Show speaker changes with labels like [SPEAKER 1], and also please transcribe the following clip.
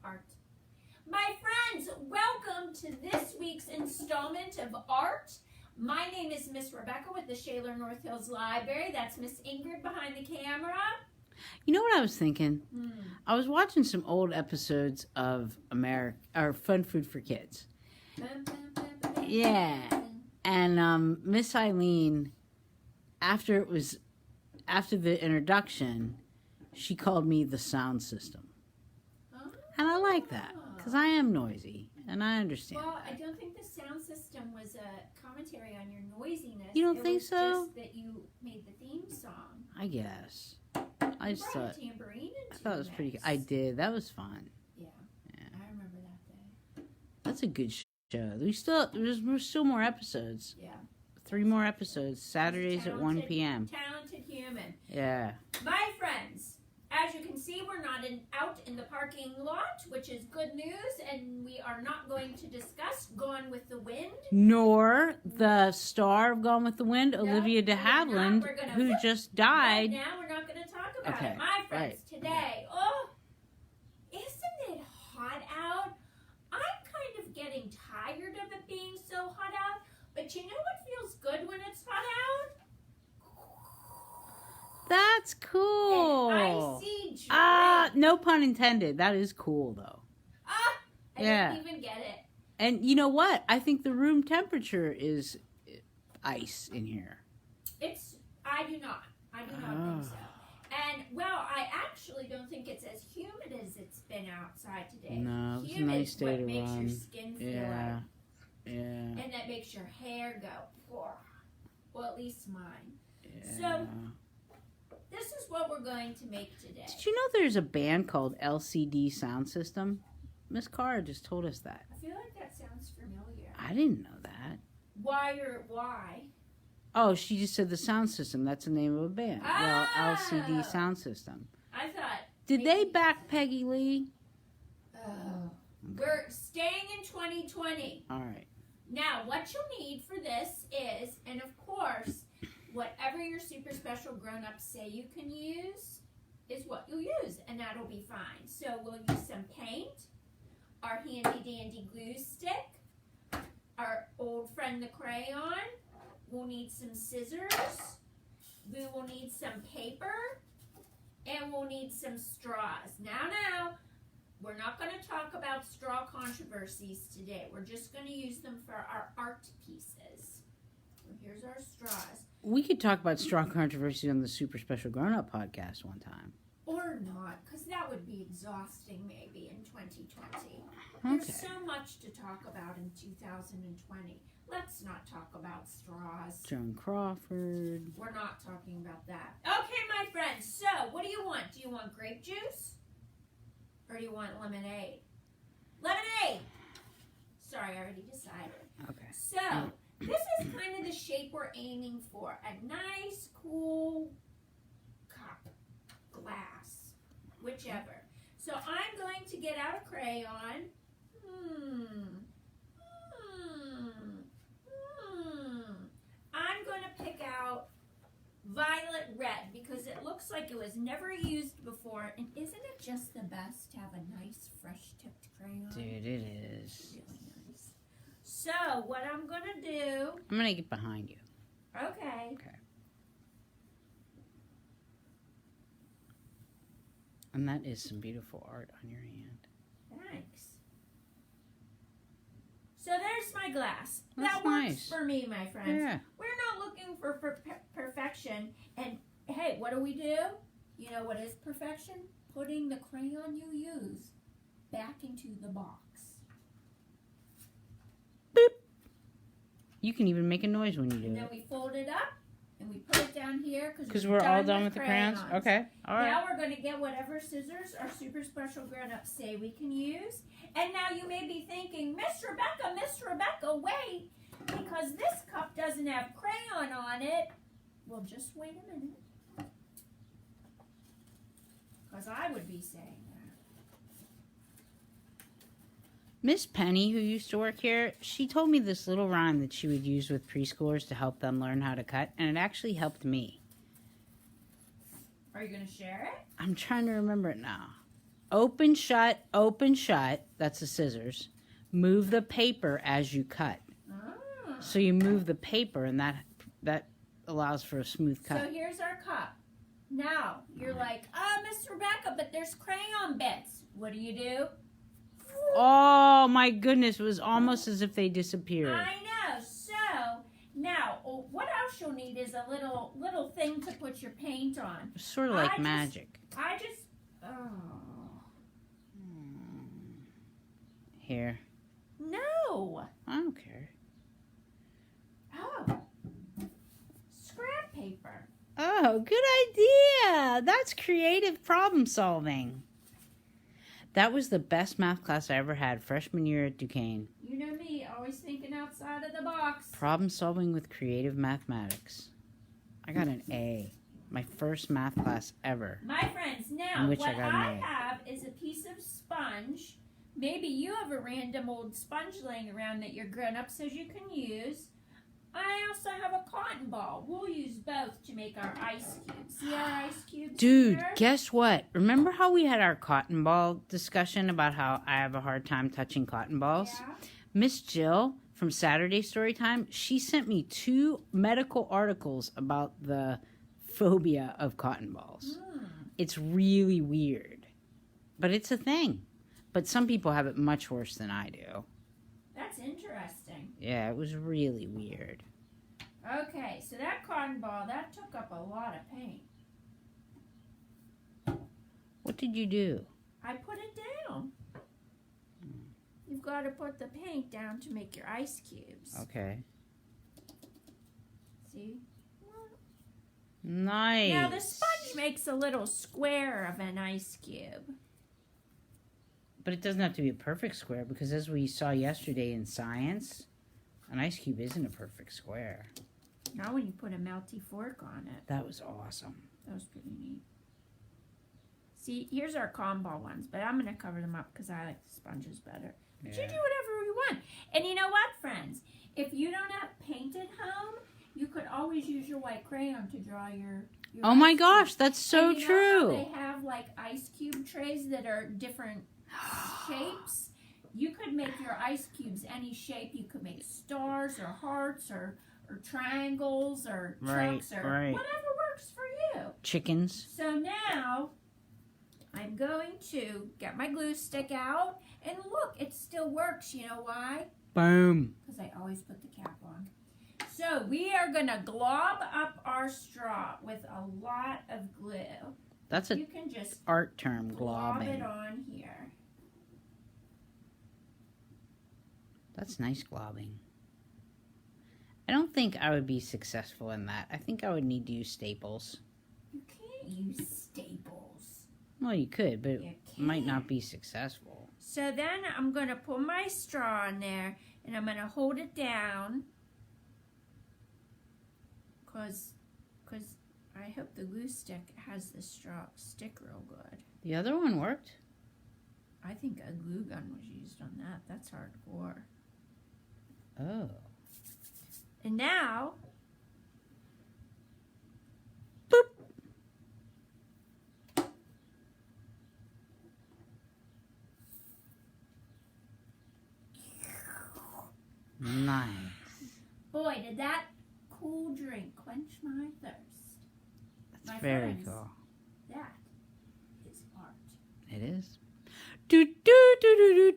[SPEAKER 1] Art. My friends, welcome to this week's installment of Art. My name is Miss Rebecca with the Shaler North Hills Library. That's Miss Ingrid behind the camera.
[SPEAKER 2] You know what I was thinking? I was watching some old episodes of Fun Food for Kids. Yeah. And Miss Eileen, after the introduction, she called me the sound system. And I like that, because I am noisy, and I understand.
[SPEAKER 1] Well, I don't think the sound system was a commentary on your noisiness.
[SPEAKER 2] You don't think so?
[SPEAKER 1] It was just that you made the theme song.
[SPEAKER 2] I guess. I
[SPEAKER 1] You
[SPEAKER 2] just
[SPEAKER 1] brought
[SPEAKER 2] thought,
[SPEAKER 1] a tambourine into
[SPEAKER 2] I thought it was
[SPEAKER 1] the
[SPEAKER 2] pretty good.
[SPEAKER 1] mix.
[SPEAKER 2] I did. That was fun.
[SPEAKER 1] Yeah,
[SPEAKER 2] Yeah.
[SPEAKER 1] I remember that day.
[SPEAKER 2] That's a good show. There's still more episodes.
[SPEAKER 1] Yeah.
[SPEAKER 2] 3 more episodes, Saturdays at 1 p.m.
[SPEAKER 1] Talented human.
[SPEAKER 2] Yeah.
[SPEAKER 1] My friends, as you can see, we're not out in the parking lot, which is good news, and we are not going to discuss Gone with the Wind.
[SPEAKER 2] Nor the star of Gone with the Wind, Olivia de
[SPEAKER 1] we're not.
[SPEAKER 2] Havilland,
[SPEAKER 1] We're gonna
[SPEAKER 2] who
[SPEAKER 1] whoop.
[SPEAKER 2] just
[SPEAKER 1] Right
[SPEAKER 2] died.
[SPEAKER 1] now, we're not going to talk about
[SPEAKER 2] Okay,
[SPEAKER 1] it. My friends,
[SPEAKER 2] right.
[SPEAKER 1] today, isn't it hot out? I'm kind of getting tired of it being so hot out, but you know what feels good when it's hot out?
[SPEAKER 2] That's cool.
[SPEAKER 1] An icy drink.
[SPEAKER 2] No pun intended. That is cool, though.
[SPEAKER 1] I
[SPEAKER 2] Yeah.
[SPEAKER 1] didn't even get it.
[SPEAKER 2] And you know what? I think the room temperature is ice in here.
[SPEAKER 1] I do not think so. And, well, I actually don't think it's as humid as it's been outside today.
[SPEAKER 2] No, it's a
[SPEAKER 1] Humid's
[SPEAKER 2] nice day
[SPEAKER 1] what
[SPEAKER 2] to
[SPEAKER 1] makes
[SPEAKER 2] run.
[SPEAKER 1] your skin feel
[SPEAKER 2] Yeah.
[SPEAKER 1] like,
[SPEAKER 2] Yeah.
[SPEAKER 1] and that makes your hair go, well, at least mine.
[SPEAKER 2] Yeah.
[SPEAKER 1] So, this is what we're going to make today.
[SPEAKER 2] Did you know there's a band called LCD Sound System? Miss Carr just told us that.
[SPEAKER 1] I feel like that sounds familiar.
[SPEAKER 2] I didn't know that.
[SPEAKER 1] Why?
[SPEAKER 2] Oh, she just said the sound system. That's the name of a band. Well, LCD
[SPEAKER 1] Oh.
[SPEAKER 2] Sound System.
[SPEAKER 1] I thought.
[SPEAKER 2] Did they
[SPEAKER 1] maybe-
[SPEAKER 2] back Peggy Lee?
[SPEAKER 1] Oh. We're staying in 2020.
[SPEAKER 2] All right.
[SPEAKER 1] Now, what you'll need for this is, and of course, whatever your super special grown-ups say you can use is what you'll use, and that'll be fine. So we'll use some paint, our handy-dandy glue stick, our old friend the crayon, we'll need some scissors, we will need some paper, and we'll need some straws. Now, we're not going to talk about straw controversies today. We're just going to use them for our art pieces. So here's our straws.
[SPEAKER 2] We could talk about strong controversy on the Super Special Grown Up podcast one time.
[SPEAKER 1] Or not, because that would be exhausting maybe in 2020. There's
[SPEAKER 2] Okay.
[SPEAKER 1] so much to talk about in 2020. Let's not talk about straws.
[SPEAKER 2] Joan Crawford.
[SPEAKER 1] We're not talking about that. Okay, my friends, so what do you want? Do you want grape juice? Or do you want lemonade? Lemonade! Sorry, I already decided.
[SPEAKER 2] Okay.
[SPEAKER 1] So, this is kind of the shape we're aiming for. A nice, cool cup, glass, whichever. So, I'm going to get out a crayon. I'm going to pick out violet red because it looks like it was never used before. And isn't it just the best to have a nice, fresh-tipped crayon?
[SPEAKER 2] Dude, it is.
[SPEAKER 1] Really nice. So, what I'm going to do...
[SPEAKER 2] I'm going to get behind you.
[SPEAKER 1] Okay.
[SPEAKER 2] Okay. And that is some beautiful art on your hand.
[SPEAKER 1] Thanks. So, there's my glass.
[SPEAKER 2] That's
[SPEAKER 1] that works
[SPEAKER 2] nice.
[SPEAKER 1] for me, my friends.
[SPEAKER 2] Yeah.
[SPEAKER 1] We're not looking for perfection. And, hey, what do? You know what is perfection? Putting the crayon you use back into the box.
[SPEAKER 2] You can even make a noise when you do
[SPEAKER 1] And then
[SPEAKER 2] it.
[SPEAKER 1] we fold it up and we put it down here
[SPEAKER 2] Because we're all done with the crayons? Okay. All right.
[SPEAKER 1] Now we're going to get whatever scissors our super special grown-ups say we can use. And now you may be thinking, Miss Rebecca, wait, because this cup doesn't have crayon on it. Well, just wait a minute. Because I would be saying that.
[SPEAKER 2] Miss Penny, who used to work here, she told me this little rhyme that she would use with preschoolers to help them learn how to cut, and it actually helped me.
[SPEAKER 1] Are you going to share it?
[SPEAKER 2] I'm trying to remember it now. Open, shut, that's the scissors. Move the paper as you cut.
[SPEAKER 1] Ah.
[SPEAKER 2] So you move the paper, and that allows for a smooth cut.
[SPEAKER 1] So here's our cup. Now, you're like, Miss Rebecca, but there's crayon bits. What do?
[SPEAKER 2] Oh, my goodness. It was almost as if they disappeared.
[SPEAKER 1] I know. So, now, what else you'll need is a little thing to put your paint on.
[SPEAKER 2] Sort of like magic. Here.
[SPEAKER 1] No.
[SPEAKER 2] I don't care.
[SPEAKER 1] Oh. Scrap paper.
[SPEAKER 2] Oh, good idea. That's creative problem solving. That was the best math class I ever had freshman year at Duquesne.
[SPEAKER 1] You know me, always thinking outside of the box.
[SPEAKER 2] Problem solving with creative mathematics. I got an A. My first math class ever.
[SPEAKER 1] My friends, now what I have is a piece of sponge. Maybe you have a random old sponge laying around that your grown-ups says you can use. I also have a cotton ball. We'll use both to make our ice cubes. See our ice cubes?
[SPEAKER 2] Dude,
[SPEAKER 1] here?
[SPEAKER 2] guess what? Remember how we had our cotton ball discussion about how I have a hard time touching cotton balls?
[SPEAKER 1] Yeah.
[SPEAKER 2] Miss Jill from Saturday Storytime, she sent me 2 medical articles about the phobia of cotton balls. It's really weird, but it's a thing. But some people have it much worse than I do.
[SPEAKER 1] That's interesting.
[SPEAKER 2] Yeah, it was really weird.
[SPEAKER 1] Okay, so that cotton ball, that took up a lot of paint.
[SPEAKER 2] What did you do?
[SPEAKER 1] I put it down. You've got to put the paint down to make your ice cubes.
[SPEAKER 2] Okay.
[SPEAKER 1] See?
[SPEAKER 2] Nice.
[SPEAKER 1] Now the sponge makes a little square of an ice cube.
[SPEAKER 2] But it doesn't have to be a perfect square because as we saw yesterday in science, an ice cube isn't a perfect square.
[SPEAKER 1] Not when you put a melty fork on it.
[SPEAKER 2] That was awesome.
[SPEAKER 1] That was pretty neat. See, here's our cotton ball ones, but I'm going to cover them up because I like the sponges better. But you do whatever you want. And you know what, friends? If you don't have paint at home, you could always use your white crayon to draw your
[SPEAKER 2] oh my gosh, that's so
[SPEAKER 1] and you
[SPEAKER 2] true.
[SPEAKER 1] know how they have like ice cube trays that are different shapes. You could make your ice cubes any shape. You could make stars or hearts or triangles or trucks or whatever works for you.
[SPEAKER 2] Chickens.
[SPEAKER 1] So now I'm going to get my glue stick out and look, it still works. You know why?
[SPEAKER 2] Boom.
[SPEAKER 1] Because I always put the cap on. So we are going to glob up our straw with a lot of glue.
[SPEAKER 2] That's
[SPEAKER 1] you can just
[SPEAKER 2] art term,
[SPEAKER 1] glob
[SPEAKER 2] globbing.
[SPEAKER 1] it on here.
[SPEAKER 2] That's nice globbing. I don't think I would be successful in that. I think I would need to use staples.
[SPEAKER 1] You can't use staples.
[SPEAKER 2] Well, you could, but it might not be successful.
[SPEAKER 1] So then I'm going to put my straw in there and I'm going to hold it down because I hope the glue stick has the straw stick real good.
[SPEAKER 2] The other one worked.
[SPEAKER 1] I think a glue gun was used on that. That's hardcore.
[SPEAKER 2] Oh.
[SPEAKER 1] And now,
[SPEAKER 2] boop. Nice.
[SPEAKER 1] Boy, did that cool drink quench my thirst.
[SPEAKER 2] That's
[SPEAKER 1] My
[SPEAKER 2] very
[SPEAKER 1] friends,
[SPEAKER 2] cool.
[SPEAKER 1] That is art.
[SPEAKER 2] It is. Do do do do do